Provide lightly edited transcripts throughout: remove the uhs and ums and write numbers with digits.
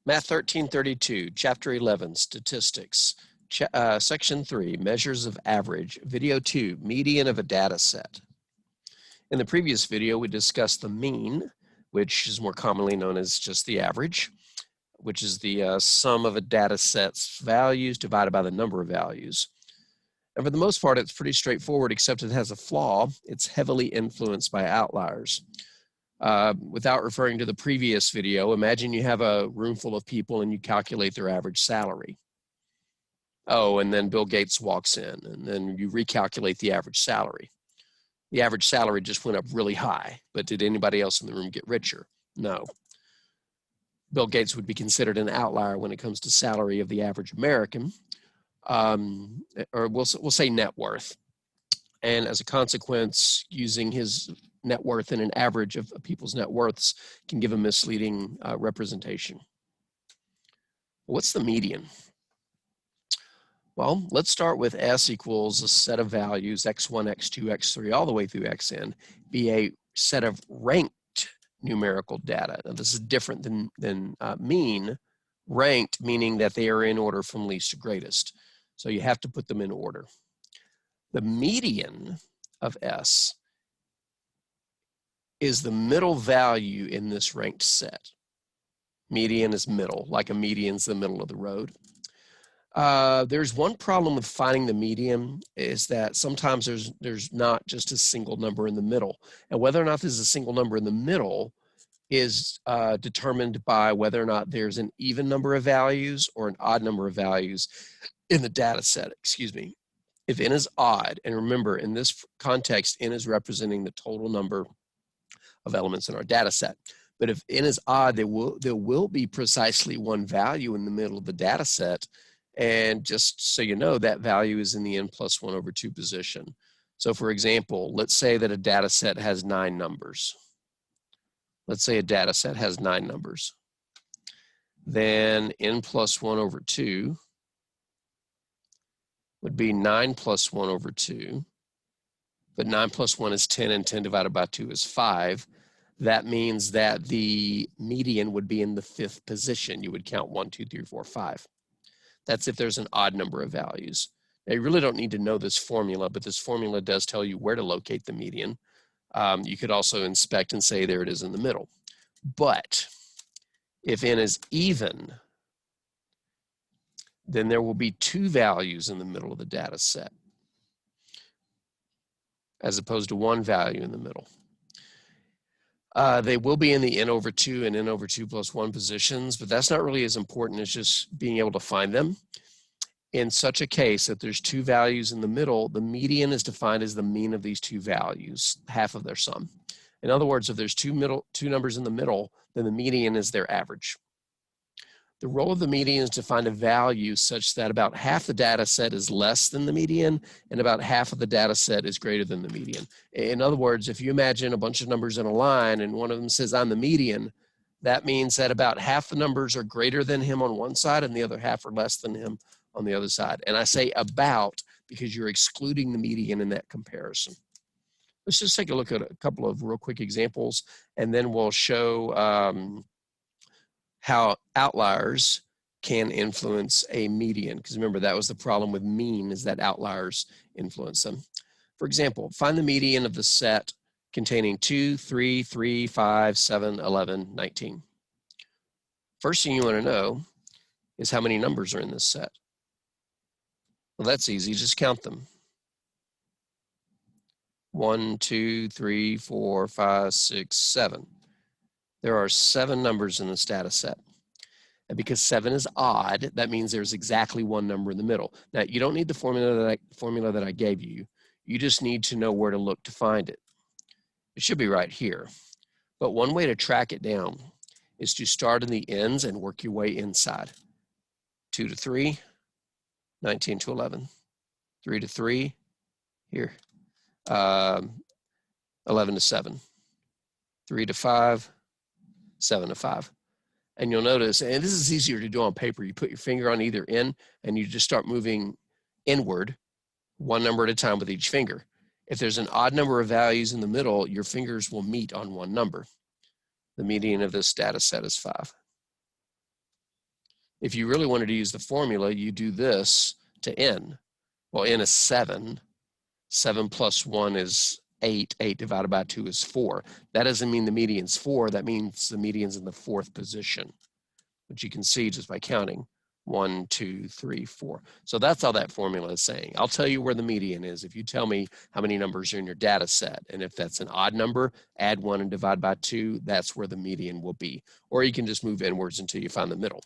Math 1332, Chapter 11, Statistics. Section 3, Measures of Average. Video 2, Median of a Data Set. In the previous video, we discussed the mean, which is more commonly known as just the average, which is the sum of a data set's values divided by the number of values. And for the most part, it's pretty straightforward, except it has a flaw. It's heavily influenced by outliers. Without referring to the previous video, imagine you have a room full of people and you calculate their average salary. Oh, and then Bill Gates walks in, and then you recalculate the average salary. The average salary just went up really high, but did anybody else in the room get richer? No. Bill Gates would be considered an outlier when it comes to salary of the average American, or we'll say net worth. And as a consequence, using his net worth and an average of people's net worths can give a misleading representation. What's the median? Well, let's start with S equals a set of values, x1, x2, x3, all the way through xn, be a set of ranked numerical data. Now, this is different than mean. Ranked meaning that they are in order from least to greatest. So you have to put them in order. The median of S is the middle value in this ranked set. Median is middle, like a median's the middle of the road. There's one problem with finding the median is that sometimes there's not just a single number in the middle. And whether or not there's a single number in the middle is determined by whether or not there's an even number of values or an odd number of values in the data set, excuse me. If n is odd, and remember in this context, n is representing the total number of elements in our data set. But if n is odd, there will be precisely one value in the middle of the data set. And just so you know, that value is in the n+1/2 position. So for example, let's say that a data set has 9 numbers. Let's say a data set has 9 numbers. Then n+1/2 would be 9+1/2. But 9 plus 1 is 10, and 10 divided by 2 is 5. That means that the median would be in the 5th position. You would count 1, 2, 3, 4, 5. That's if there's an odd number of values. Now, you really don't need to know this formula, but this formula does tell you where to locate the median. You could also inspect and say there it is in the middle. But if n is even, then there will be 2 values in the middle of the data set, as opposed to 1 value in the middle. They will be in the n/2 and n/2 plus 1 positions, but that's not really as important as just being able to find them. In such a case, if there's 2 values in the middle, the median is defined as the mean of these 2 values, half of their sum. In other words, if there's 2 numbers in the middle, then the median is their average. The role of the median is to find a value such that about half the data set is less than the median and about half of the data set is greater than the median. In other words, if you imagine a bunch of numbers in a line and one of them says I'm the median, that means that about half the numbers are greater than him on one side and the other half are less than him on the other side. And I say about because you're excluding the median in that comparison. Let's just take a look at a couple of real quick examples, and then we'll show how outliers can influence a median. Because remember, that was the problem with mean, is that outliers influence them. For example, find the median of the set containing 2, 3, 3, 5, 7, 11, 19. First thing you want to know is how many numbers are in this set. Well, that's easy, just count them. 1, 2, 3, 4, 5, 6, 7. There are 7 numbers in this data set. And because 7 is odd, that means there's exactly 1 number in the middle. Now, you don't need the formula that I gave you. You just need to know where to look to find it. It should be right here. But one way to track it down is to start in the ends and work your way inside. 2 to 3, 19 to 11. 3 to 3, here. 11 to 7. 3 to 5, 7 to 5. And you'll notice, and this is easier to do on paper, you put your finger on either end and you just start moving inward 1 number at a time with each finger. If there's an odd number of values in the middle, your fingers will meet on 1 number. The median of this data set is 5. If you really wanted to use the formula, you do this to n. Well, n is 7. 7 plus 1 is 8. 8 divided by 2 is 4. That doesn't mean the median's 4. That means the median's in the 4th position, which you can see just by counting. 1, 2, 3, 4. So that's all that formula is saying. I'll tell you where the median is if you tell me how many numbers are in your data set. And if that's an odd number, add 1 and divide by 2. That's where the median will be. Or you can just move inwards until you find the middle.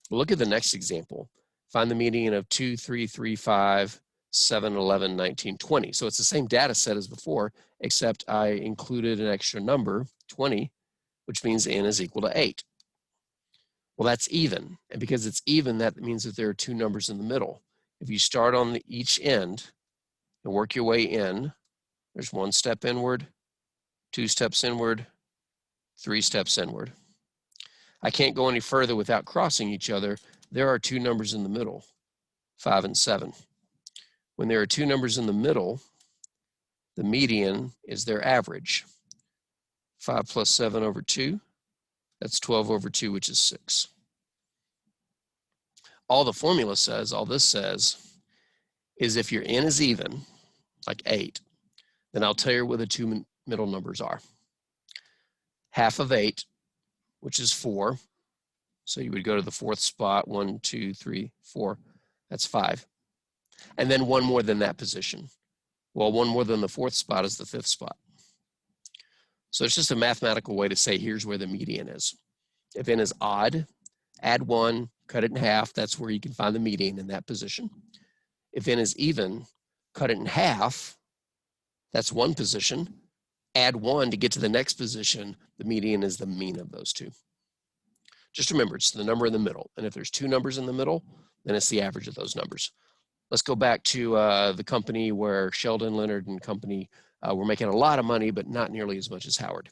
But look at the next example. Find the median of 2, 3, 3, 5, 7, 11, 19, 20. So it's the same data set as before, except I included an extra number, 20, which means n is equal to 8. Well, that's even. And because it's even, that means that there are 2 numbers in the middle. If you start on each end and work your way in, there's 1 step inward, 2 steps inward, 3 steps inward. I can't go any further without crossing each other. There are 2 numbers in the middle, 5 and 7. When there are 2 numbers in the middle, the median is their average. 5 plus 7 over 2, that's 12 over 2, which is 6. All the formula says, all this says, is if your n is even, like 8, then I'll tell you where the 2 middle numbers are. Half of 8, which is 4. So you would go to the 4th spot, 1, 2, 3, 4. That's 5. And then 1 more than that position. Well, 1 more than the 4th spot is the 5th spot. So it's just a mathematical way to say here's where the median is. If n is odd, add 1, cut it in half. That's where you can find the median in that position. If n is even, cut it in half. That's 1 position. Add 1 to get to the next position. The median is the mean of those 2. Just remember, it's the number in the middle. And if there's 2 numbers in the middle, then it's the average of those numbers. Let's go back to the company where Sheldon, Leonard, and company were making a lot of money, but not nearly as much as Howard.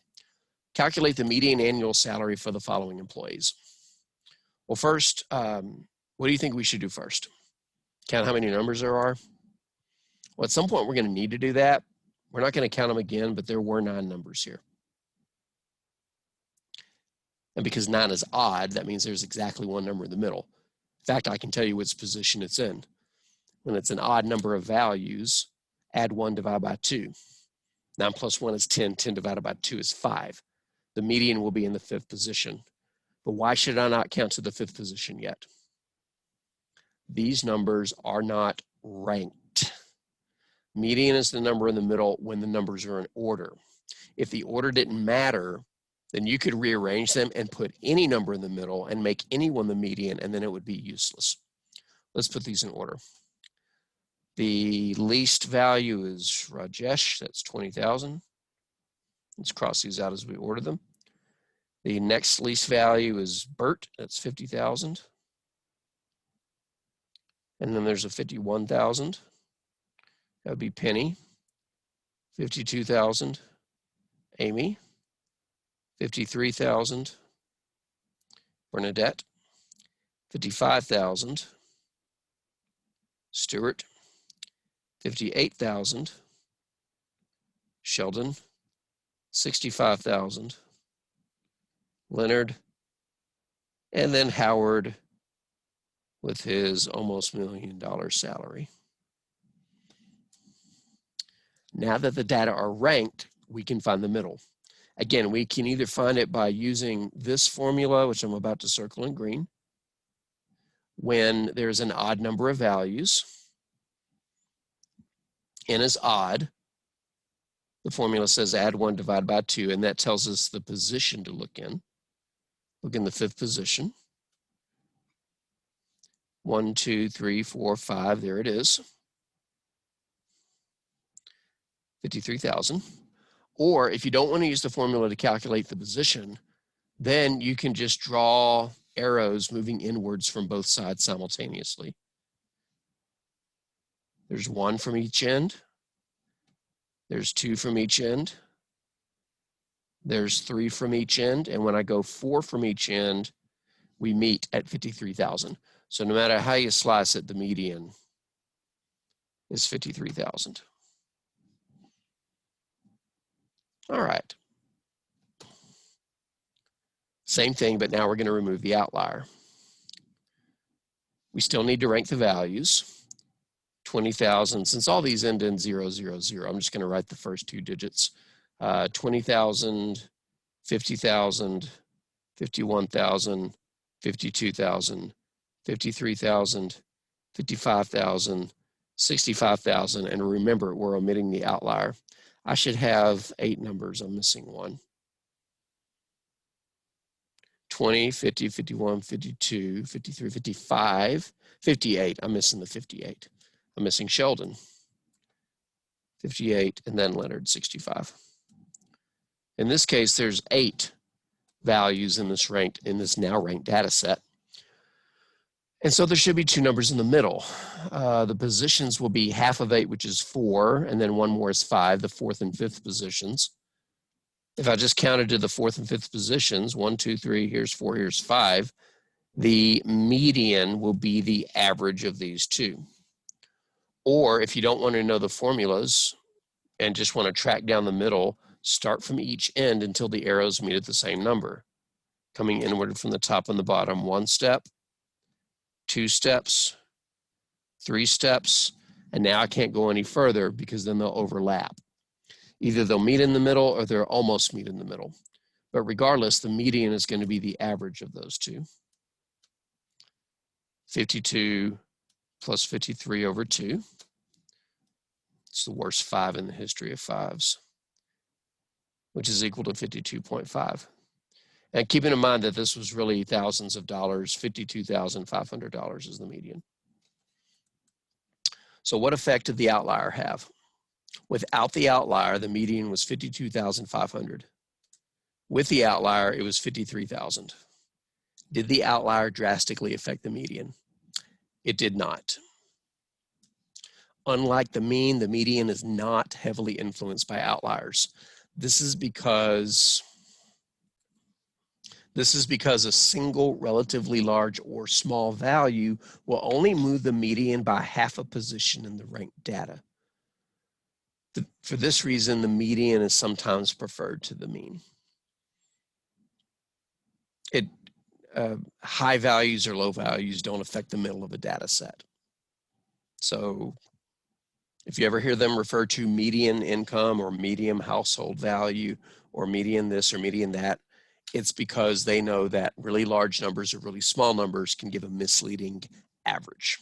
Calculate the median annual salary for the following employees. Well, first, what do you think we should do first? Count how many numbers there are? Well, at some point, we're going to need to do that. We're not going to count them again, but there were 9 numbers here. And because 9 is odd, that means there's exactly 1 number in the middle. In fact, I can tell you which position it's in. When it's an odd number of values, add 1, divide by 2. 9 plus 1 is 10. 10 divided by 2 is 5. The median will be in the 5th position. But why should I not count to the 5th position yet? These numbers are not ranked. Median is the number in the middle when the numbers are in order. If the order didn't matter, then you could rearrange them and put any number in the middle and make anyone the median, and then it would be useless. Let's put these in order. The least value is Rajesh, that's 20,000. Let's cross these out as we order them. The next least value is Bert, that's 50,000. And then there's a 51,000. That would be Penny. 52,000, Amy. 53,000, Bernadette. 55,000, Stuart. 58,000, Sheldon. 65,000, Leonard. And then Howard with his almost $1 million salary. Now that the data are ranked, we can find the middle. Again, we can either find it by using this formula, which I'm about to circle in green, when there's an odd number of values. N is odd. The formula says add 1, divide by 2, and that tells us the position to look in. Look in the 5th position. 1, 2, 3, 4, 5, there it is. 53,000. Or if you don't want to use the formula to calculate the position, then you can just draw arrows moving inwards from both sides simultaneously. There's 1 from each end. There's 2 from each end. There's 3 from each end. And when I go 4 from each end, we meet at 53,000. So no matter how you slice it, the median is 53,000. All right. Same thing, but now we're going to remove the outlier. We still need to rank the values. 20,000, since all these end in 0, 0, 0, I'm just going to write the first two digits. 20,000, 50,000, 51,000, 52,000, 53,000, 55,000, 65,000, and remember, we're omitting the outlier. I should have 8 numbers. I'm missing one. 20, 50, 51, 52, 53, 55, 58. I'm missing the 58. I'm missing Sheldon. 58, and then Leonard, 65. In this case, there's 8 values in this now ranked data set. And so there should be 2 numbers in the middle. The positions will be half of 8, which is 4, and then one more is 5, the 4th and 5th positions. If I just counted to the 4th and 5th positions, 1, 2, 3, here's 4, here's 5, the median will be the average of these 2. Or if you don't want to know the formulas and just want to track down the middle, start from each end until the arrows meet at the same number. Coming inward from the top and the bottom, 1 step, 2 steps, 3 steps, and now I can't go any further because then they'll overlap. Either they'll meet in the middle or they'll almost meet in the middle. But regardless, the median is going to be the average of those 2. 52 plus 53 over 2. It's the worst 5 in the history of 5s, which is equal to 52.5. And keeping in mind that this was really thousands of dollars, $52,500 is the median. So what effect did the outlier have? Without the outlier, the median was 52,500. With the outlier, it was 53,000. Did the outlier drastically affect the median? It did not. Unlike the mean, the median is not heavily influenced by outliers. This is because a single relatively large or small value will only move the median by half a position in the ranked data. For this reason, the median is sometimes preferred to the mean. High values or low values don't affect the middle of a data set. So if you ever hear them refer to median income or median household value or median this or median that, it's because they know that really large numbers or really small numbers can give a misleading average.